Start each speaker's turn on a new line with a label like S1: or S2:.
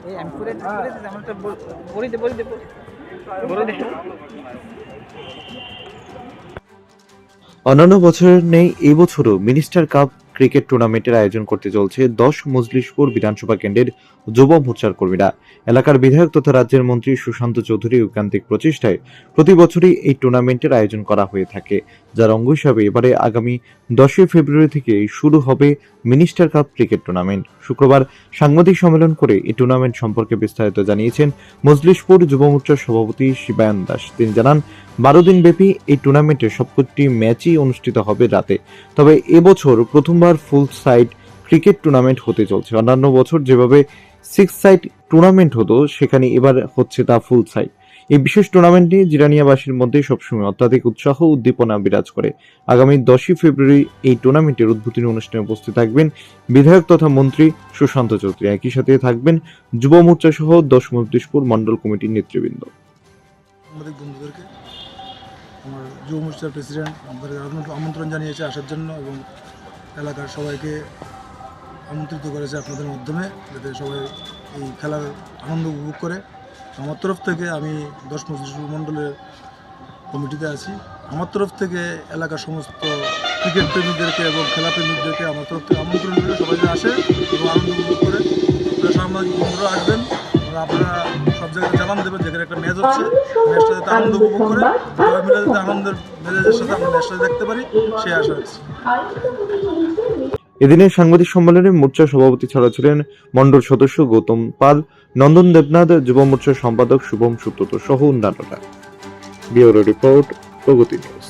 S1: এই আমি করে দিছি আমার তো বড়ি দে বড়ি দে।
S2: অন্যান্য বছরের নেই এই বছরও মিনিস্টার কাপ ক্রিকেট টুর্নামেন্টের আয়োজন করতে চলছে 10 মজলিশপুর বিধানসভা কেন্দ্রের যুব মোর্চার কর্মীরা। এলাকার বিধায়ক তথা রাজ্যের মন্ত্রী সুশান্ত চৌধুরী ঐকান্তিক প্রচেষ্টায় প্রতি বছরই এই টুর্নামেন্টের আয়োজন করা হয়ে থাকে, যার অঙ্গ হিসাবে এবারে আগামী 10 ফেব্রুয়ারি থেকে শুরু হবে মিনিস্টার কাপ ক্রিকেট টুর্নামেন্ট। শুক্রবার সাংবাদিক সম্মেলন করে এই টুর্নামেন্ট সম্পর্কে বিস্তারিত জানিয়েছেন মজলিশপুর যুব মোর্চার সভাপতি শিবায়ন দাস। তিনি জানান, 12 দিন ব্যাপী এই টুর্নামেন্টের সবকটি ম্যাচই অনুষ্ঠিত হবে রাতে। তবে এবছর প্রথমবার ফুল সাইড ক্রিকেট টুর্নামেন্ট হতে চলছে। অন্যান্য বছর যেভাবে 6 সাইড টুর্নামেন্ট হতো, সেখানে এবার হচ্ছে তা ফুল সাইড। এই বিশেষ টুর্নামেন্টে জিরানিয়াবাসীর মধ্যে সবসময় অত্যাধিক উৎসাহ উদ্দীপনা বিরাজ করে। আগামী 10 ফেব্রুয়ারি এই টুর্নামেন্টের উদ্বোধনী অনুষ্ঠানে উপস্থিত থাকবেন বিধায়ক তথা মন্ত্রী সুশান্ত চৌধুরী। একই সাথে থাকবেন যুব মোর্চা সহ 10 মজলিশপুর মন্ডল কমিটির নেতৃবৃন্দ।
S3: সাংবাদিক বন্ধুদেরকে আমার যুব মোর্চার প্রেসিডেন্ট আমাদের আমন্ত্রণ জানিয়েছে আসার জন্য, এবং এলাকার সবাইকে আমন্ত্রিত করেছে আপনাদের মাধ্যমে, যাতে সবাই এই খেলার আনন্দ উপভোগ করে। আমার তরফ থেকে আমি 10 মজলিশপুর মণ্ডলের কমিটিতে আছি। আমার তরফ থেকে এলাকার সমস্ত ক্রিকেট প্রেমীদেরকে এবং খেলা প্রেমীদেরকে আমার তরফ থেকে আমন্ত্রণ করে সবাই আসে এবং আনন্দ উপভোগ করে। সাংবাদিক বন্ধুরা আসবেন, আপনারা সব জায়গায় জানান দেবেন যেখানে একটা ম্যাচ হচ্ছে, ম্যাচটা যাতে আনন্দ উপভোগ করে সবাই মিলে যাতে আনন্দের মেজাজের সাথে আমরা ম্যাচটা দেখতে পারি, সেই আশা রাখছি।
S2: এদিনের সাংবাদিক সম্মেলনে মোর্চার সভাপতি ছাড়া ছিলেন মণ্ডল সদস্য গৌতম পাল, নন্দন দেবনাথ, যুব মোর্চার সম্পাদক শুভম সুব্রত সহ অন্যান্যরা। ব্যুরো রিপোর্ট, প্রগতি নিউজ।